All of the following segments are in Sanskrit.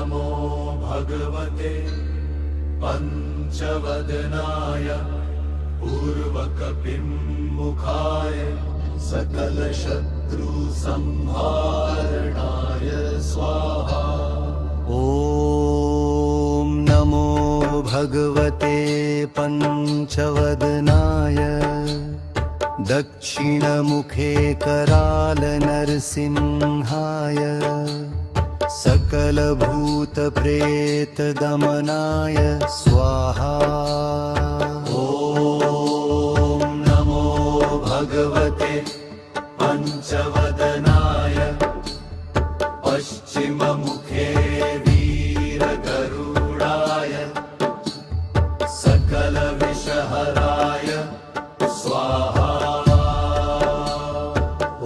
नमो भगवते पंचवदनाय पूर्वकपिमुखाय सकलशत्रुसंहारणाय स्वाहा। ॐ नमो भगवते पंचवदनाय दक्षिणमुखे करालनरसिंहाय सकलभूतप्रेतदमनाय स्वाहा। ॐ नमो भगवते पंचवदनाय पश्चिममुखे वीरगरुडाय सकलविषहराय स्वाहा।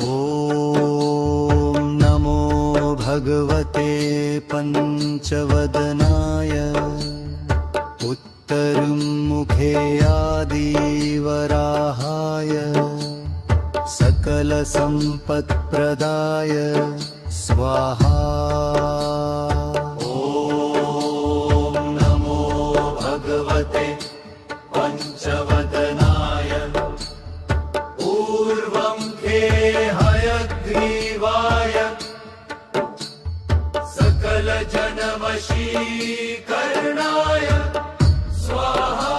ॐ नमो भगवते पंचवदनाय उत्तरमुखे आदिवराहाय सकलसम्पत्प्रदाय स्वाहा। ॐ नमो भगवते पंचवदनाय पूर्वमुखे हयग्रीवाय सकलजनवशीकरणाय स्वाहा।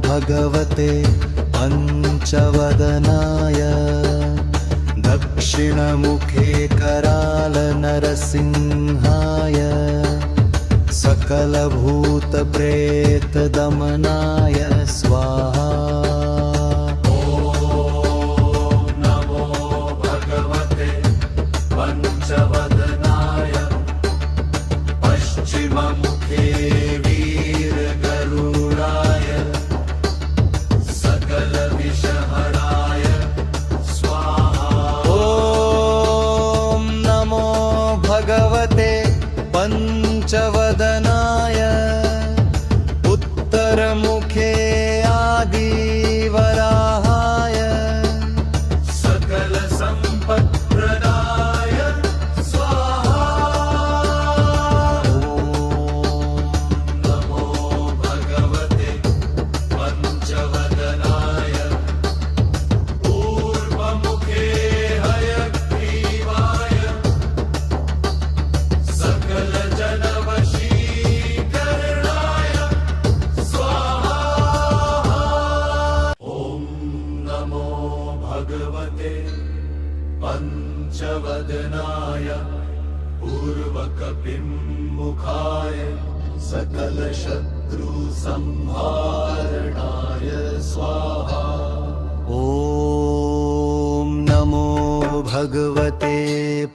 भगवते पंचवदनाय दक्षिणमुखे करालनरसिंहाय सकलभूतप्रेतदमनाय स्वाहा। ॐ नमो भगवते पंचवदनाय पश्चिममुखे वीरगरुडाय सकलविषहराय स्वाहा। ॐ नमो भगवते पंचवदनाय उत्तरमुखे आदिवराहाय सकलसम्पत्प्रदाय स्वाहा। नमो भगवते पंचवदनाय पूर्वमुखे हयग्रीवाय सकलजनवशीकरणाय स्वाहा। ॐ नमो भगवते पंचवदनाय पूर्वकपिमुखाय सकलशत्रुसंहारणाय स्वाहा। ॐ नमो भगवते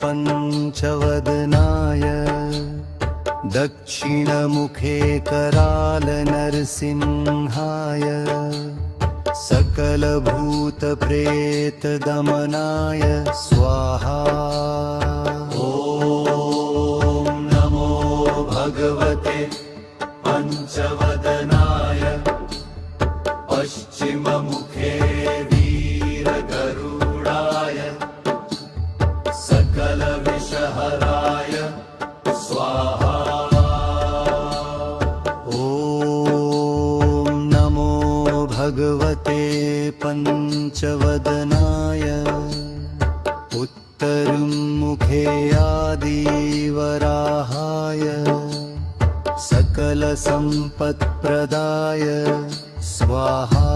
पंचवदनाय दक्षिणमुखे करालनरसिंहाय सकलभूतप्रेतदमनाय स्वाहा। ॐ नमो भगवते पंचवदनाय पश्चिममुखे वीरगरुडाय सकलविषहराय स्वाहा। ॐ नमो भगवते पंचवदनाय उत्तरमुखे आदिवराहाय सकलसम्पत्प्रदाय स्वाहा।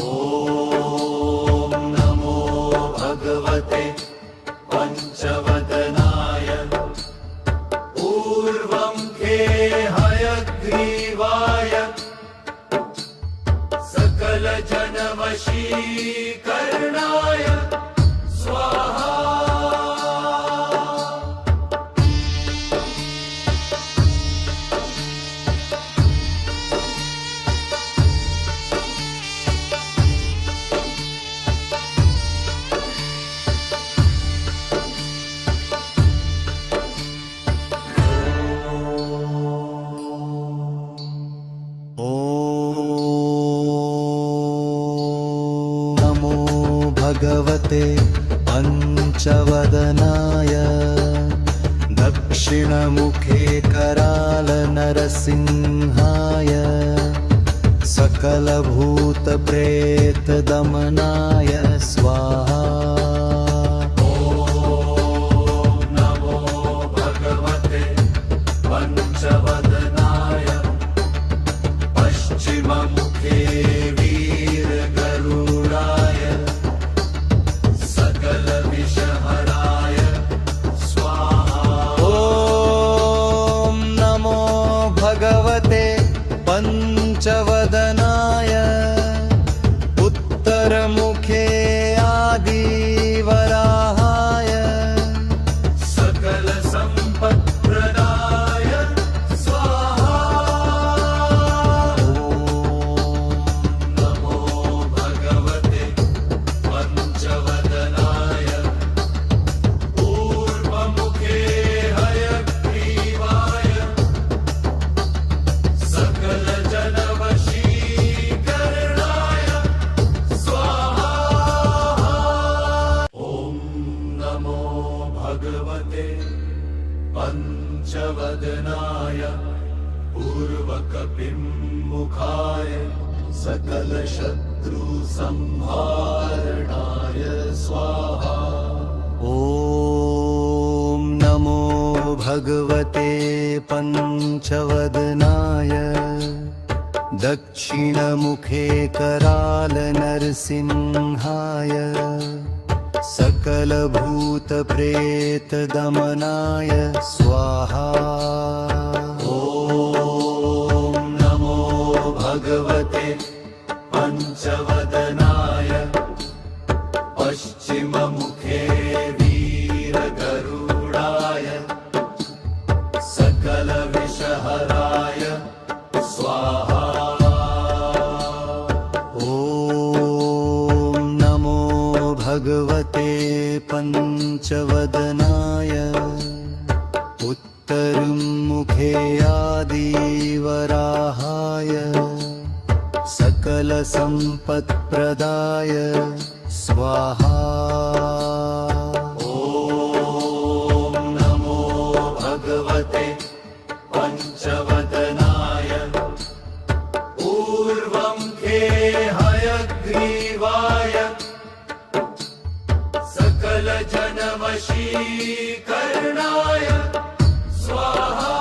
ॐ नमो भगवते पंचवदनाय पूर्वमुखे हयग्रीवाय सकलजनवशीकरणाय स्वाहा। भगवते पञ्चवदनाय दक्षिणमुखे करालनरसिंहाय सकलभूतप्रेतदमनाय स्वाहा। नमो भगवते पञ्चवदनाय पश्चिममुखे वीरगरुडाय सकलविषहराय स्वाहा। ॐ नमो भगवते पञ्चवदनाय उत्तरमुखे आदिवराहाय सकलसम्पत्प्रदाय स्वाहा। नमो भगवते पञ्चवदनाय पूर्वमुखे हयग्रीवाय सकलजनवशीकरणाय स्वाहा। ॐ नमो भगवते पञ्चवदनाय पूर्वकपिमुखाय सकलशत्रुसंहारणाय स्वाहा। ॐ नमो भगवते पञ्चवदनाय दक्षिणमुखे करालनरसिंहाय सकलभूतप्रेतदमनाय स्वाहा। ॐ नमो भगवते पञ्चवदनाय पश्चिममुखे वीरगरुडाय सकलविषहराय स्वाहा। ॐ नमो भगवते पञ्चवदनाय उत्तरमुखे आदिवराहाय सकलसम्पत्प्रदाय स्वाहा। ॐ नमो भगवते पञ्चवदनाय पूर्वमुखे हयग्रीवाय सकलजनवशीकरणाय स्वाहा।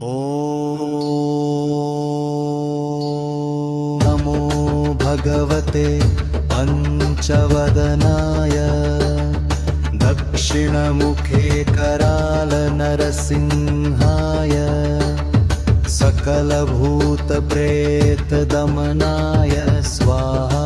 ॐ नमो भगवते पञ्चवदनाय दक्षिणमुखे करालनरसिंहाय सकलभूतप्रेतदमनाय स्वाहा।